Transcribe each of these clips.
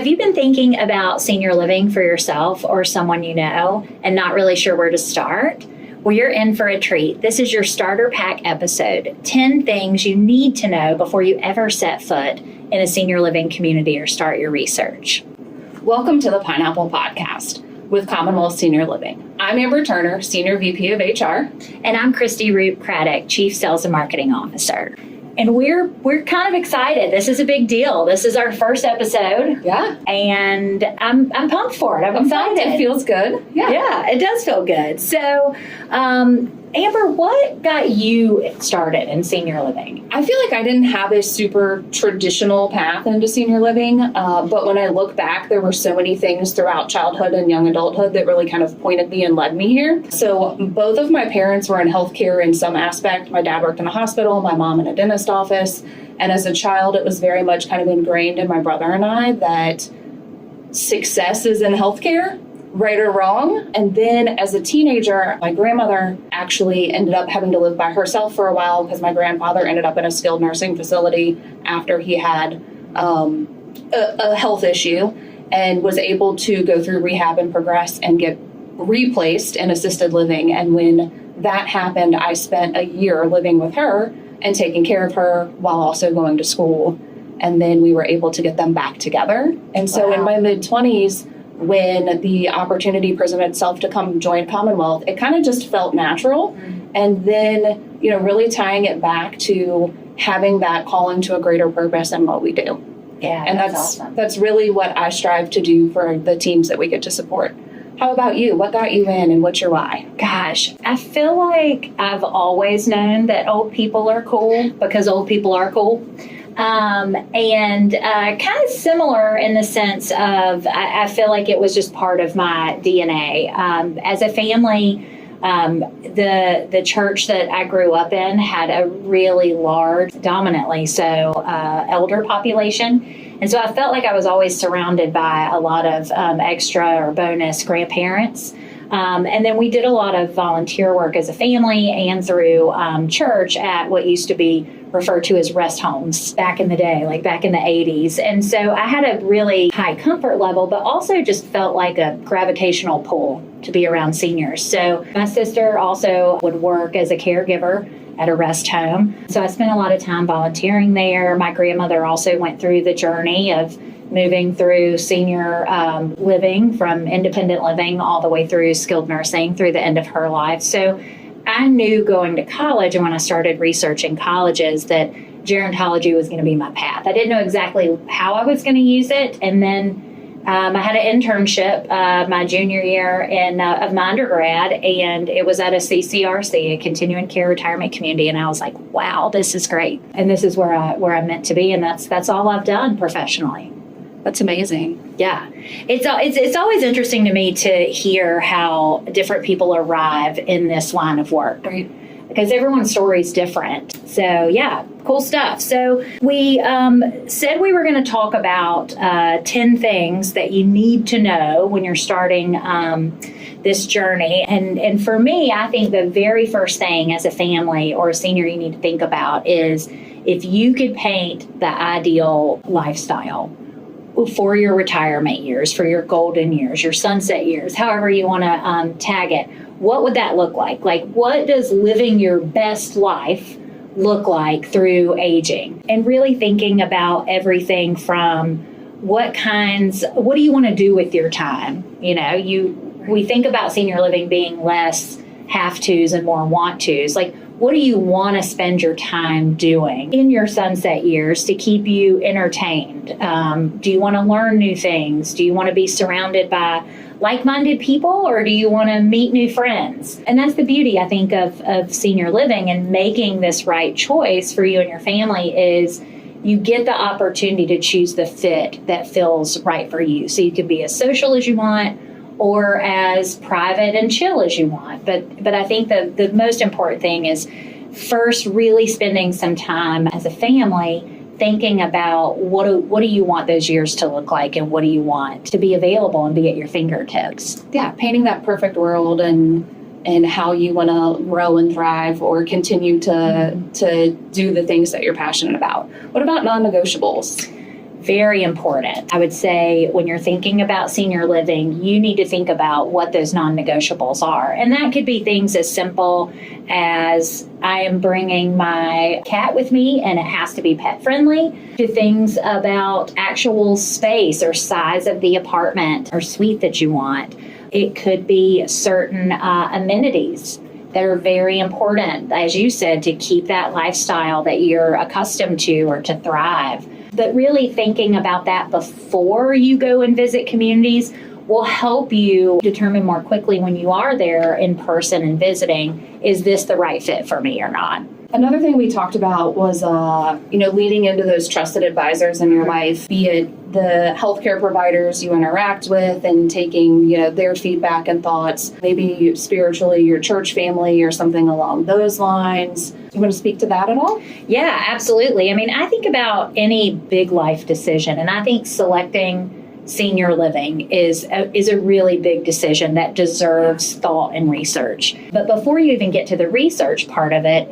Have you been thinking about senior living for yourself or someone you know and not really sure where to start? Well, you're in for a treat. This is your starter pack episode, 10 things you need to know before you ever set foot in a senior living community or start your research. Welcome to the Pineapple Podcast with Commonwealth Senior Living. I'm Amber Turner, Senior VP of HR. And I'm Kristy Ruppe, Craddock, Chief Sales and Marketing Officer. And we're kind of excited. This is a big deal. This is our first episode. Yeah. And I'm pumped for it. I'm excited. It feels good. Yeah, it does feel good. So, Amber, what got you started in senior living? I feel like I didn't have a super traditional path into senior living, but when I look back, there were so many things throughout childhood and young adulthood that really kind of pointed me and led me here. So both of my parents were in healthcare in some aspect. My dad worked in a hospital, my mom in a dentist office. And as a child, it was very much kind of ingrained in my brother and I that success is in healthcare, right or wrong. And then as a teenager, my grandmother actually ended up having to live by herself for a while because my grandfather ended up in a skilled nursing facility after he had a health issue and was able to go through rehab and progress and get replaced in assisted living. And when that happened, I spent a year living with her and taking care of her while also going to school. And then we were able to get them back together. And so in my mid-20s, when the opportunity presented itself to come join Commonwealth, it kind of just felt natural. Mm-hmm. And then, really tying it back to having that calling to a greater purpose in what we do. Yeah, and that's awesome. That's really what I strive to do for the teams that we get to support. How about you? What got you in and what's your why? Gosh, I feel like I've always known that old people are cool because old people are cool. And kind of similar in the sense of I feel like it was just part of my DNA. As a family, the church that I grew up in had a really large, dominantly so, elder population. And so I felt like I was always surrounded by a lot of extra or bonus grandparents. And then we did a lot of volunteer work as a family and through church at what used to be referred to as rest homes back in the day, like back in the 80s. And so I had a really high comfort level, but also just felt like a gravitational pull to be around seniors. So my sister also would work as a caregiver at a rest home. So I spent a lot of time volunteering there. My grandmother also went through the journey of moving through senior living from independent living all the way through skilled nursing through the end of her life. So I knew going to college and when I started researching colleges that gerontology was going to be my path. I didn't know exactly how I was going to use it. And then I had an internship my junior year of my undergrad, and it was at a CCRC, a continuing care retirement community. And I was like, wow, this is great. And this is where I'm meant to be. And that's all I've done professionally. That's amazing. Yeah. It's always interesting to me to hear how different people arrive in this line of work. Right. Because everyone's story is different. So, yeah, cool stuff. So we said we were going to talk about 10 things that you need to know when you're starting this journey. And for me, I think the very first thing as a family or a senior you need to think about is if you could paint the ideal lifestyle for your retirement years, for your golden years, your sunset years, however you want to tag it, what would that look like? Like, what does living your best life look like through aging? And really thinking about everything from what do you want to do with your time? We think about senior living being less have-tos and more want-tos. Like, what do you want to spend your time doing in your sunset years to keep you entertained? Do you want to learn new things? Do you want to be surrounded by like-minded people, or do you want to meet new friends? And that's the beauty, I think, of senior living and making this right choice for you and your family is you get the opportunity to choose the fit that feels right for you. So you can be as social as you want or as private and chill as you want. But I think the most important thing is first really spending some time as a family thinking about what do you want those years to look like and what do you want to be available and be at your fingertips. Yeah, painting that perfect world and how you want to grow and thrive or continue to do the things that you're passionate about. What about non-negotiables? Very important. I would say when you're thinking about senior living, you need to think about what those non-negotiables are. And that could be things as simple as I am bringing my cat with me and it has to be pet friendly, to things about actual space or size of the apartment or suite that you want. It could be certain amenities that are very important, as you said, to keep that lifestyle that you're accustomed to or to thrive. But really thinking about that before you go and visit communities will help you determine more quickly when you are there in person and visiting, is this the right fit for me or not? Another thing we talked about was, leading into those trusted advisors in your life, be it the healthcare providers you interact with and taking, their feedback and thoughts, maybe spiritually your church family or something along those lines. Do you want to speak to that at all? Yeah, absolutely. I mean, I think about any big life decision, and I think selecting senior living is a really big decision that deserves thought and research. But before you even get to the research part of it,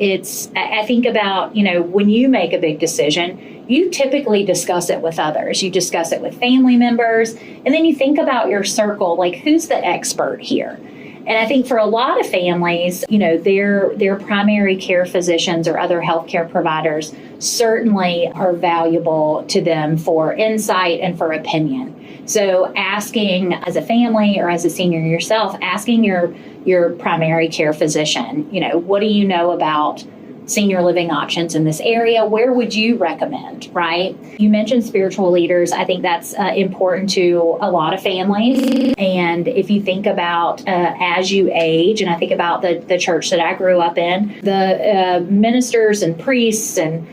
I think about, when you make a big decision, you typically discuss it with others. You discuss it with family members, and then you think about your circle, like who's the expert here? And I think for a lot of families, their primary care physicians or other healthcare providers certainly are valuable to them for insight and for opinion. So asking as a family or as a senior yourself, asking your primary care physician, what do you know about senior living options in this area? Where would you recommend, right? You mentioned spiritual leaders. I think that's important to a lot of families. And if you think about as you age, and I think about the church that I grew up in, the ministers and priests and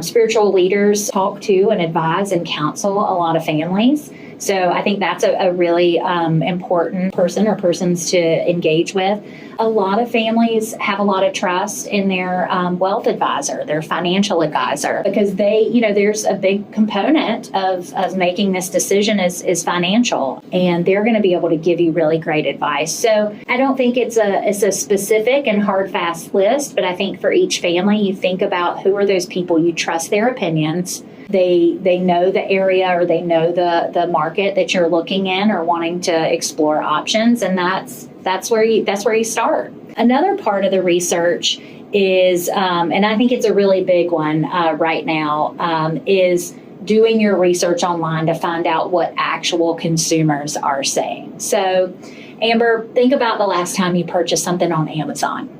spiritual leaders talk to and advise and counsel a lot of families. So I think that's a really important person or persons to engage with. A lot of families have a lot of trust in their wealth advisor, their financial advisor, because there's a big component of making this decision is financial, and they're going to be able to give you really great advice. So I don't think it's a specific and hard, fast list, but I think for each family, you think about who are those people you trust their opinions. They know the area or they know the market that you're looking in or wanting to explore options, and that's where you start. Another part of the research is, and I think it's a really big one right now, is doing your research online to find out what actual consumers are saying. So, Amber, think about the last time you purchased something on Amazon.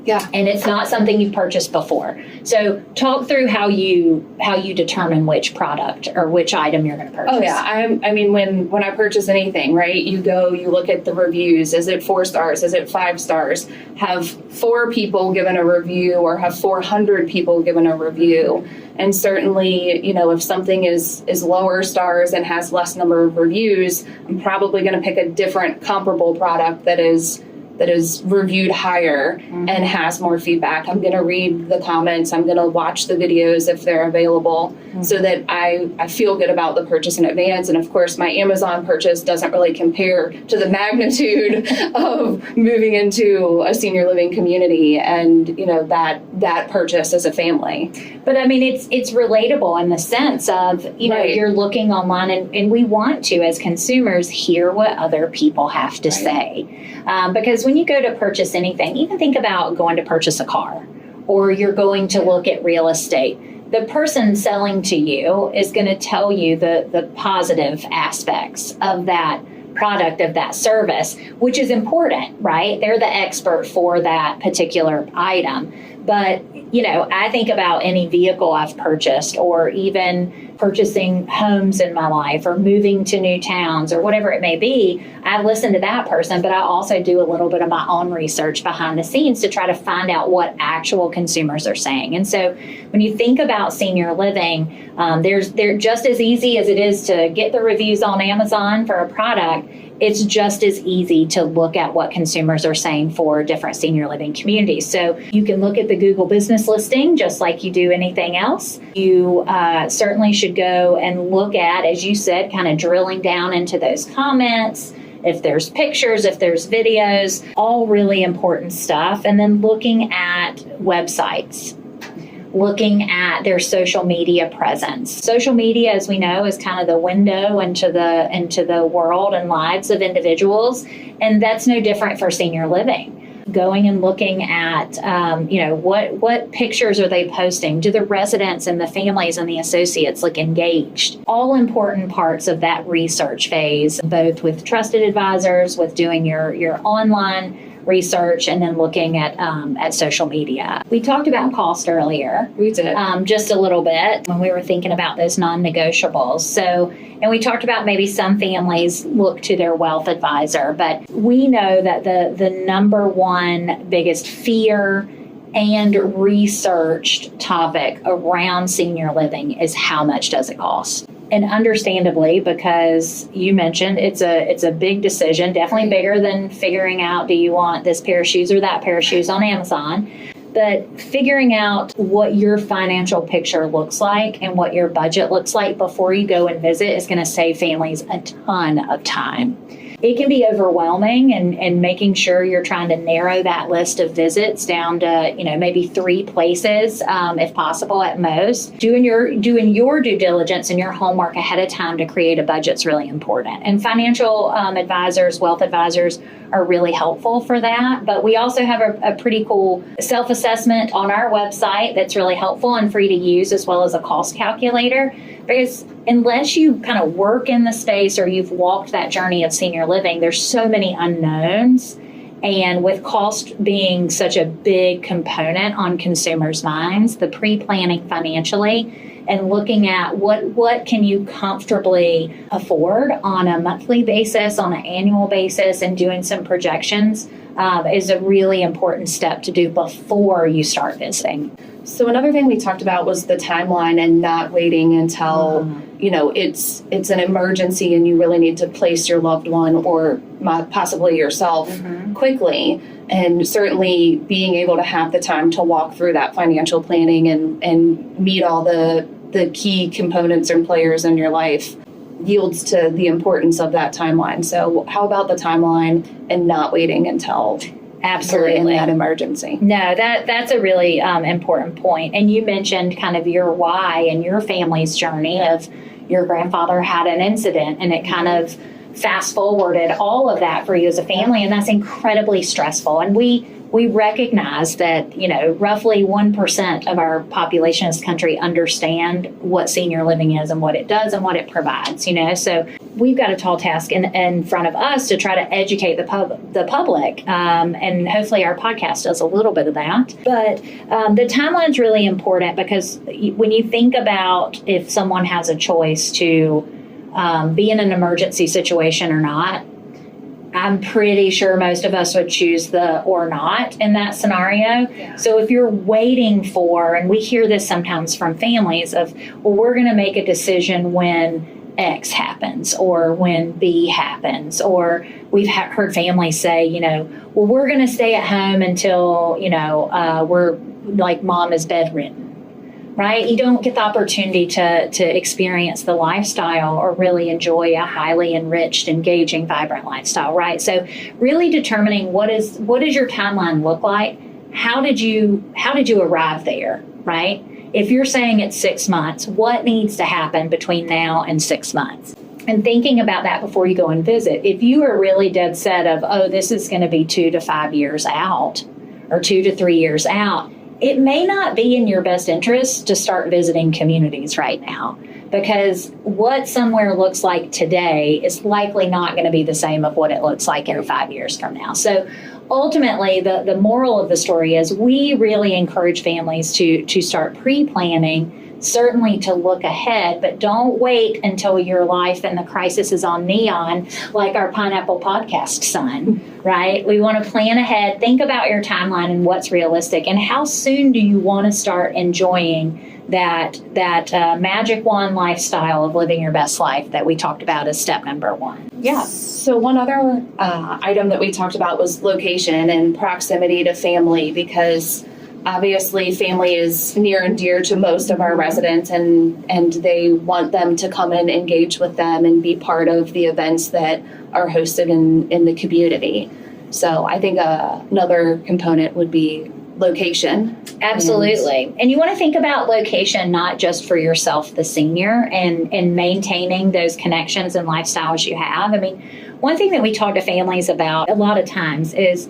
Yeah. And it's not something you've purchased before. So talk through how you determine which product or which item you're going to purchase. Oh, yeah. When I purchase anything, right, you look at the reviews. Is it 4 stars? Is it 5 stars? Have 4 people given a review or have 400 people given a review? And certainly, if something is lower stars and has less number of reviews, I'm probably going to pick a different comparable product that is reviewed higher and has more feedback. I'm going to read the comments. I'm going to watch the videos if they're available so that I feel good about the purchase in advance. And of course, my Amazon purchase doesn't really compare to the magnitude of moving into a senior living community and, that purchase as a family. But I mean, it's relatable in the sense of, Right. You're looking online and we want to, as consumers, hear what other people have to say. Because when you go to purchase anything, even think about going to purchase a car or you're going to look at real estate. The person selling to you is going to tell you the positive aspects of that product, of that service, which is important, right? They're the expert for that particular item. But, I think about any vehicle I've purchased or even purchasing homes in my life or moving to new towns or whatever it may be. I listen to that person, but I also do a little bit of my own research behind the scenes to try to find out what actual consumers are saying. And so when you think about senior living, they're just as easy as it is to get the reviews on Amazon for a product. It's just as easy to look at what consumers are saying for different senior living communities. So you can look at the Google business listing just like you do anything else. You certainly should go and look at, as you said, kind of drilling down into those comments, if there's pictures, if there's videos, all really important stuff. And then looking at websites. looking at their social media presence. Social media, as we know, is kind of the window into the world and lives of individuals, and that's no different for senior living. Going and looking at, what pictures are they posting? Do the residents and the families and the associates look engaged? All important parts of that research phase, both with trusted advisors, with doing your online research, and then looking at social media. We talked about cost earlier. We did. Just a little bit when we were thinking about those non-negotiables. So, and we talked about maybe some families look to their wealth advisor, but we know that the number one biggest fear and researched topic around senior living is how much does it cost? And understandably, because you mentioned it's a big decision, definitely bigger than figuring out, do you want this pair of shoes or that pair of shoes on Amazon? But figuring out what your financial picture looks like and what your budget looks like before you go and visit is going to save families a ton of time. It can be overwhelming, and making sure you're trying to narrow that list of visits down to, maybe 3 places, if possible at most. Doing your due diligence and your homework ahead of time to create a budget is really important. And financial advisors, wealth advisors are really helpful for that. But we also have a pretty cool self-assessment on our website that's really helpful and free to use, as well as a cost calculator. Because unless you kind of work in the space or you've walked that journey of senior living, there's so many unknowns. And with cost being such a big component on consumers' minds, the pre-planning financially and looking at what can you comfortably afford on a monthly basis, on an annual basis, and doing some projections is a really important step to do before you start visiting. So another thing we talked about was the timeline and not waiting until, it's an emergency and you really need to place your loved one or possibly yourself quickly. And certainly being able to have the time to walk through that financial planning and meet all the key components and players in your life yields to the importance of that timeline. So how about the timeline and not waiting until absolutely in that emergency? No, that's a really important point. And you mentioned kind of your why and your family's journey of your grandfather had an incident, and it kind of fast forwarded all of that for you as a family, and that's incredibly stressful. And we recognize that, roughly 1% of our population in this country understand what senior living is and what it does and what it provides, So we've got a tall task in front of us to try to educate the public. And hopefully our podcast does a little bit of that. But the timeline is really important, because when you think about if someone has a choice to be in an emergency situation or not, I'm pretty sure most of us would choose the or not in that scenario. Yeah. So if you're waiting for, and we hear this sometimes from families of, well, we're going to make a decision when X happens or when B happens, or we've heard families say, well, we're going to stay at home until, we're like mom is bedridden. Right? You don't get the opportunity to experience the lifestyle or really enjoy a highly enriched, engaging, vibrant lifestyle, right? So really determining what does your timeline look like? How did you arrive there, right? If you're saying it's 6 months, what needs to happen between now and 6 months? And thinking about that before you go and visit. If you are really dead set of, this is going to be 2 to 5 years out or 2 to 3 years out, it may not be in your best interest to start visiting communities right now, because what somewhere looks like today is likely not going to be the same of what it looks like in 5 years from now. So ultimately, the moral of the story is we really encourage families to start pre-planning, certainly to look ahead, but don't wait until your life and the crisis is on neon like our Pineapple podcast son, right? We want to plan ahead, think about your timeline and what's realistic, and how soon do you want to start enjoying that magic wand lifestyle of living your best life that we talked about as step number 1. Yeah. So one other item that we talked about was location and proximity to family, because obviously family is near and dear to most of our residents, and they want them to come and engage with them and be part of the events that are hosted in the community. So I think another component would be location. Absolutely. And you want to think about location, not just for yourself, the senior, and maintaining those connections and lifestyles you have. I mean, one thing that we talk to families about a lot of times is,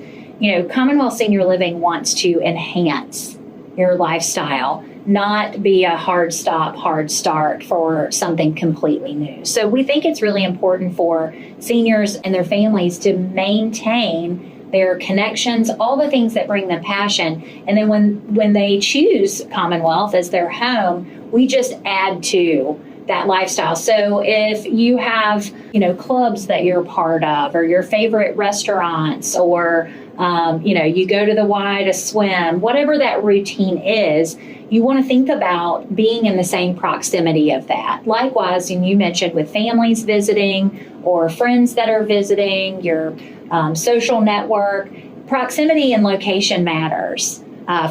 Commonwealth Senior Living wants to enhance your lifestyle, not be a hard stop, hard start for something completely new. So we think it's really important for seniors and their families to maintain their connections, all the things that bring them passion. And then when they choose Commonwealth as their home, we just add to that lifestyle. So if you have, clubs that you're part of, or your favorite restaurants, or, you go to the Y to swim, whatever that routine is, you want to think about being in the same proximity of that. Likewise, and you mentioned with families visiting or friends that are visiting, your social network, proximity and location matters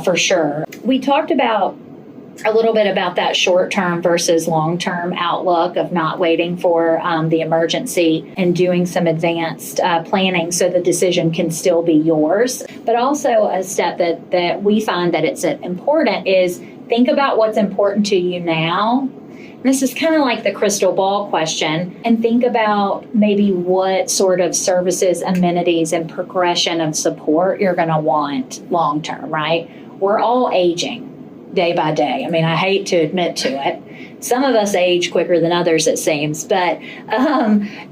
for sure. We talked about a little bit about that short-term versus long-term outlook of not waiting for the emergency and doing some advanced planning so the decision can still be yours. But also a step that we find that it's important is think about what's important to you now. This is kind of like the crystal ball question, and think about maybe what sort of services, amenities, and progression of support you're going to want long-term, right? We're all aging day by day. I mean, I hate to admit to it. Some of us age quicker than others, it seems. But,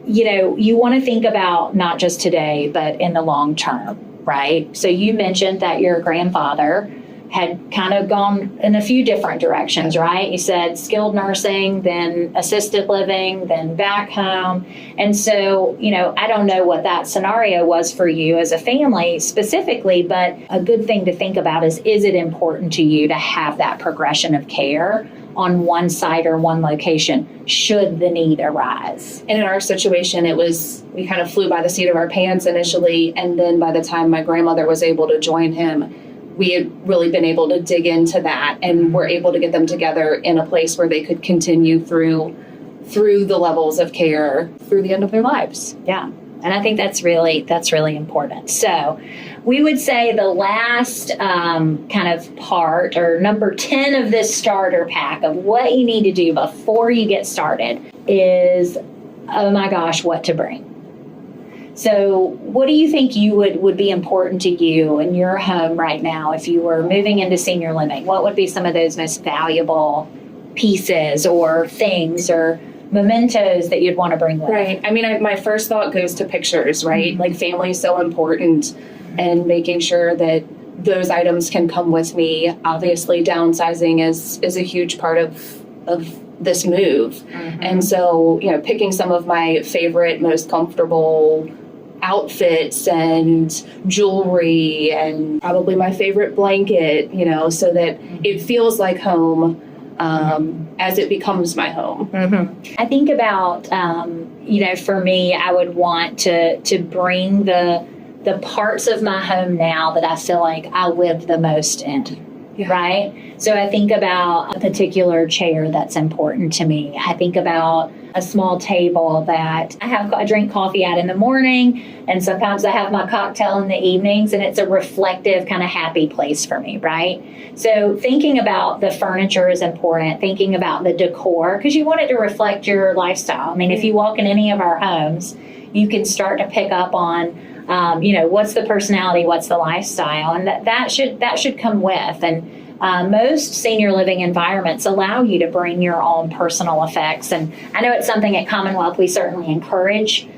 you want to think about not just today, but in the long term, right? So you mentioned that your grandfather had kind of gone in a few different directions, right? You said skilled nursing, then assisted living, then back home. And so, I don't know what that scenario was for you as a family specifically, but a good thing to think about is it important to you to have that progression of care on one site or one location should the need arise? And in our situation, we kind of flew by the seat of our pants initially. And then by the time my grandmother was able to join him, we had really been able to dig into that and were able to get them together in a place where they could continue through the levels of care through the end of their lives. Yeah. And I think that's really important. So we would say the last kind of part, or number 10 of this starter pack of what you need to do before you get started is, oh my gosh, what to bring. So what do you think would be important to you in your home right now if you were moving into senior living? What would be some of those most valuable pieces or things or mementos that you'd want to bring with? Right. I mean, my first thought goes to pictures, right? Mm-hmm. Like family is so important, and making sure that those items can come with me. Obviously, downsizing is a huge part of this move. Mm-hmm. And so, picking some of my favorite, most comfortable outfits and jewelry and probably my favorite blanket, so that it feels like home as it becomes my home. Mm-hmm. I think about, for me, I would want to bring the parts of my home now that I feel like I live the most in. Yeah. Right? So I think about a particular chair that's important to me. I think about a small table that I drink coffee at in the morning, and sometimes I have my cocktail in the evenings, and it's a reflective kind of happy place for me, right? So thinking about the furniture is important, thinking about the decor, because you want it to reflect your lifestyle. I mean, if you walk in any of our homes, you can start to pick up on what's the personality, what's the lifestyle, and that should come with. And most senior living environments allow you to bring your own personal effects. And I know it's something at Commonwealth we certainly encourage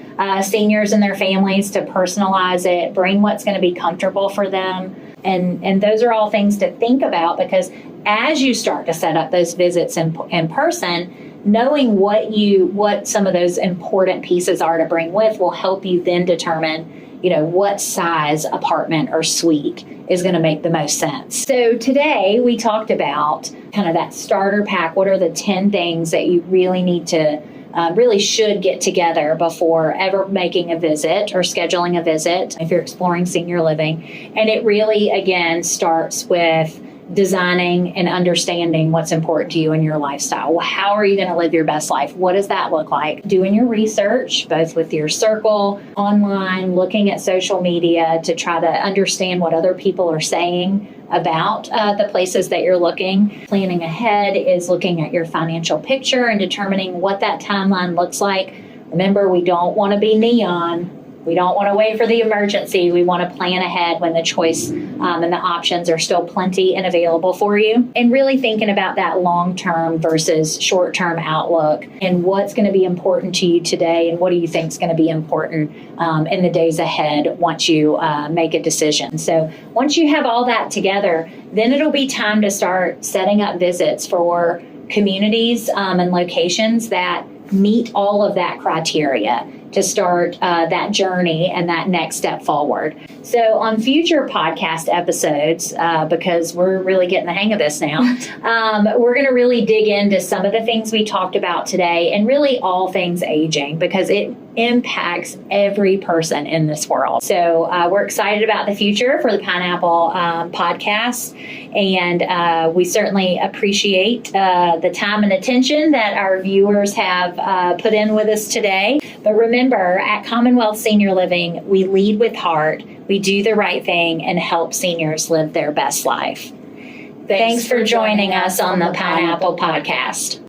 seniors and their families to personalize it, bring what's going to be comfortable for them. And those are all things to think about, because as you start to set up those visits in person, knowing what some of those important pieces are to bring with will help you then determine what size apartment or suite is going to make the most sense. So today we talked about kind of that starter pack. What are the 10 things that you really need to, really should get together before ever making a visit or scheduling a visit if you're exploring senior living? And it really, again, starts with designing and understanding what's important to you in your lifestyle. How are you going to live your best life? What does that look like? Doing your research, both with your circle, online, looking at social media to try to understand what other people are saying about the places that you're looking. Planning ahead is looking at your financial picture and determining what that timeline looks like. Remember, we don't want to be neon. We don't want to wait for the emergency. We want to plan ahead when the choice and the options are still plenty and available for you. And really thinking about that long-term versus short-term outlook and what's going to be important to you today and what do you think is going to be important in the days ahead once you make a decision. So once you have all that together, then it'll be time to start setting up visits for communities and locations that meet all of that criteria to start that journey and that next step forward. So on future podcast episodes, because we're really getting the hang of this now, we're going to really dig into some of the things we talked about today and really all things aging because it impacts every person in this world. So we're excited about the future for the Pineapple podcast. And we certainly appreciate the time and attention that our viewers have put in with us today. But remember, at Commonwealth Senior Living, we lead with heart, we do the right thing, and help seniors live their best life. Thanks for joining us on the Pineapple Podcast.